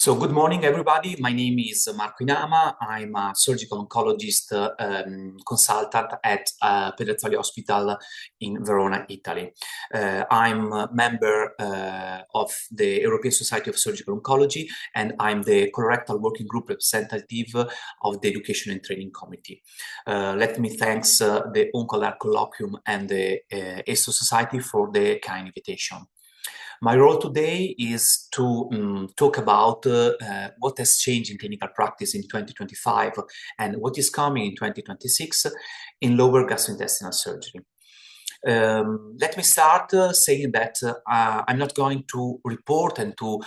So good morning, everybody. My name is Marco Inama. I'm a surgical oncologist consultant at Pederzoli Hospital in Verona, Italy. I'm a member of the European Society of Surgical Oncology, and I'm the Colorectal Working Group representative of the Education and Training Committee. Let me thank the OncoAlert Colloquium and the ESSO Society for the kind invitation. My role today is to talk about what has changed in clinical practice in 2025 and what is coming in 2026 in lower gastrointestinal surgery. Let me start saying that I'm not going to report and to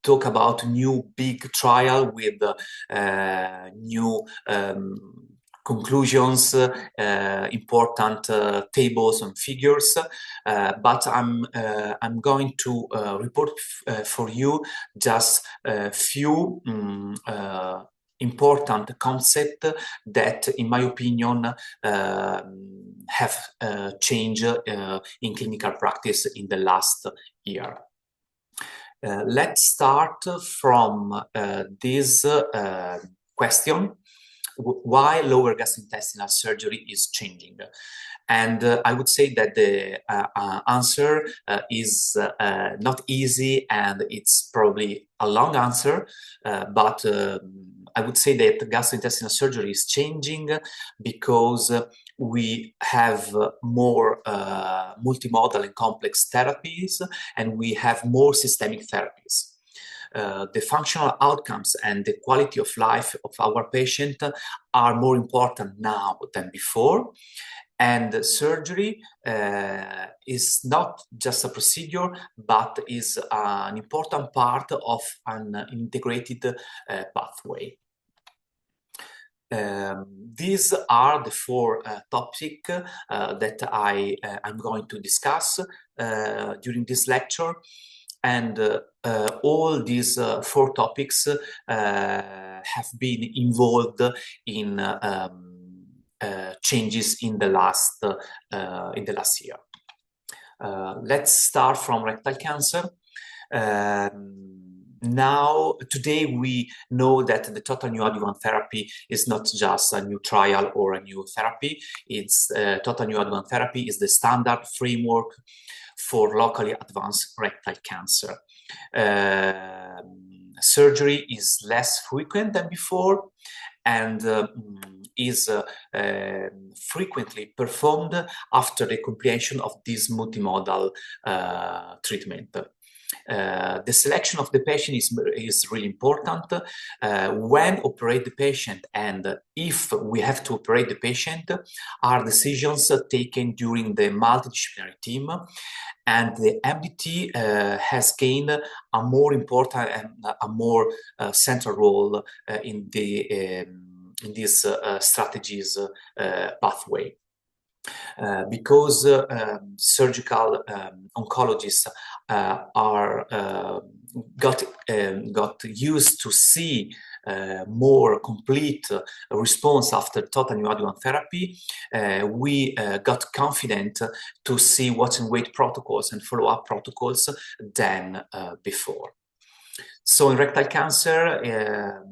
talk about new big trial with new conclusions, important tables and figures, but I'm going to report for you just a few important concepts that, in my opinion, have changed in clinical practice in the last year. Let's start from this question. Why lower gastrointestinal surgery is changing. And I would say that the answer is not easy, and it's probably a long answer, but I would say that gastrointestinal surgery is changing because we have more multimodal and complex therapies, and we have more systemic therapies. The functional outcomes and the quality of life of our patient are more important now than before. And surgery is not just a procedure, but is an important part of an integrated pathway. These are the four topics that I'm going to discuss during this lecture. And all these four topics have been involved in changes in the last year. Let's start from rectal cancer. Today we know that the total neoadjuvant therapy is not just a new trial or a new therapy. It's total neoadjuvant therapy is the standard framework for locally advanced rectal cancer. Surgery is less frequent than before and is frequently performed after the completion of this multimodal treatment. The selection of the patient is really important. When operate the patient and if we have to operate the patient are decisions taken during the multidisciplinary team, and the MDT has gained a more important and a more central role in this strategies pathway. Because surgical oncologists got used to see more complete response after total neoadjuvant therapy, we got confident to see watch and wait protocols and follow-up protocols than before. So in rectal cancer,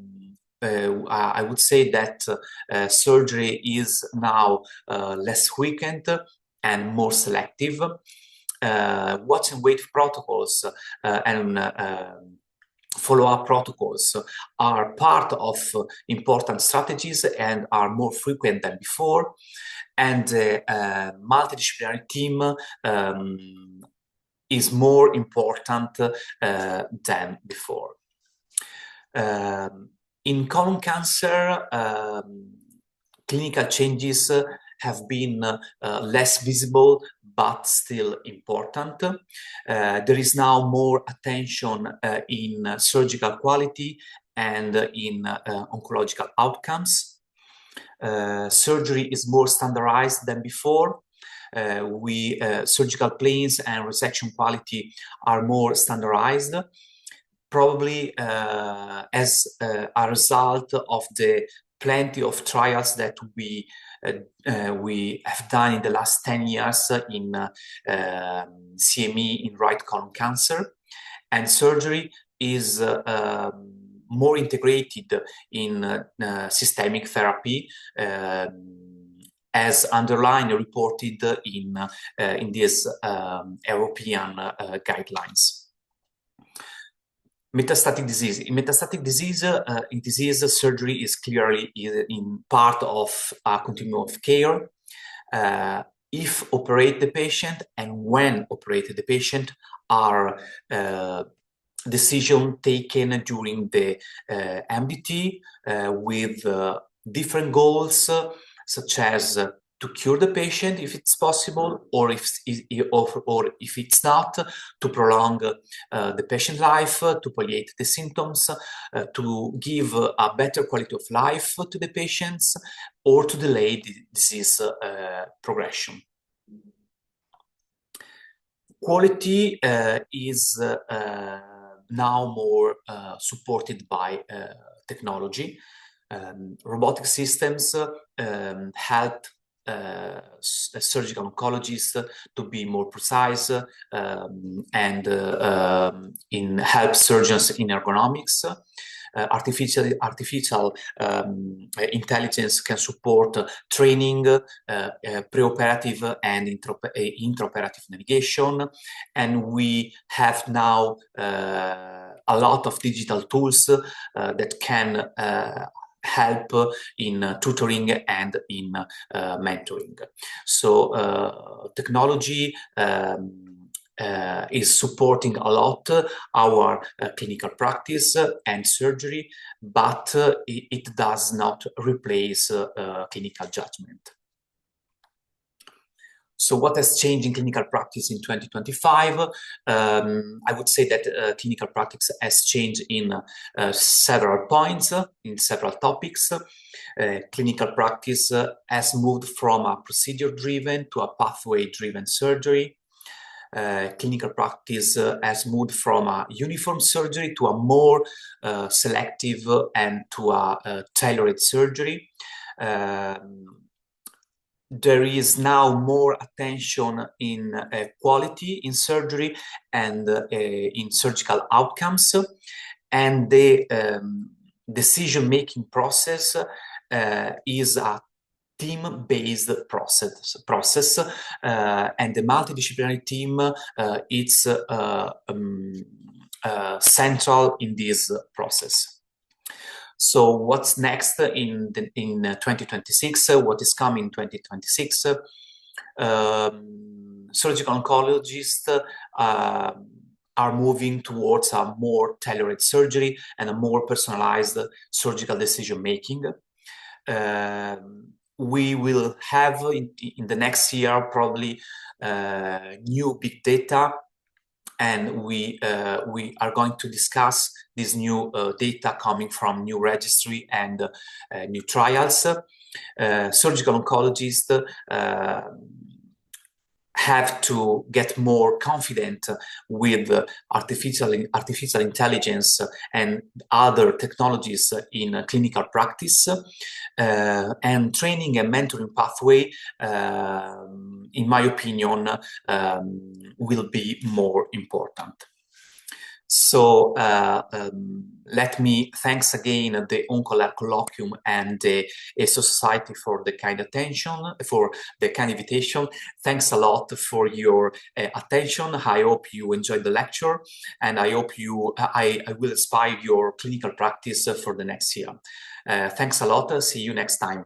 I would say that surgery is now less frequent and more selective. Watch and wait protocols and follow-up protocols are part of important strategies and are more frequent than before. And the multidisciplinary team is more important than before. In colon cancer, clinical changes have been less visible, but still important. There is now more attention in surgical quality and in oncological outcomes. Surgery is more standardized than before. Surgical planes and resection quality are more standardized. Probably as a result of the plenty of trials that we have done in the last 10 years in CME in right colon cancer, and surgery is more integrated in systemic therapy, as underlined and reported in these European guidelines. Metastatic disease. In metastatic disease, surgery is clearly in part of a continuum of care. If operate the patient and when operated the patient are decision taken during the MDT with different goals, such as to cure the patient if it's possible, or if it's not, to prolong the patient life, to palliate the symptoms, to give a better quality of life to the patients, or to delay the disease progression. Quality is now more supported by technology. Robotic systems help surgical oncologists to be more precise and help surgeons in ergonomics. Artificial intelligence can support training, preoperative and intraoperative navigation, and we have now a lot of digital tools that can help in tutoring and in mentoring. So technology is supporting a lot our clinical practice and surgery, but it does not replace clinical judgment. So what has changed in clinical practice in 2025? I would say that clinical practice has changed in several points, in several topics. Clinical practice has moved from a procedure-driven to a pathway-driven surgery. Clinical practice has moved from a uniform surgery to a more selective and to a tailored surgery. There is now more attention in quality in surgery and in surgical outcomes, and the decision-making process is a team-based process, and the multidisciplinary team is central in this process. So what's next in 2026? What is coming in 2026? Surgical oncologists are moving towards a more tailored surgery and a more personalized surgical decision-making. We will have in the next year probably new big data, and we are going to discuss this new data coming from new registry and new trials. Surgical oncologists have to get more confident with artificial intelligence and other technologies in clinical practice, and training and mentoring pathway, in my opinion, will be more important. So let me thanks again the OncoAlert Colloquium and the ESSO Society for the kind attention, for the kind invitation. Thanks a lot for your attention. I hope you enjoyed the lecture, and I hope I will inspire your clinical practice for the next year. Thanks a lot. See you next time.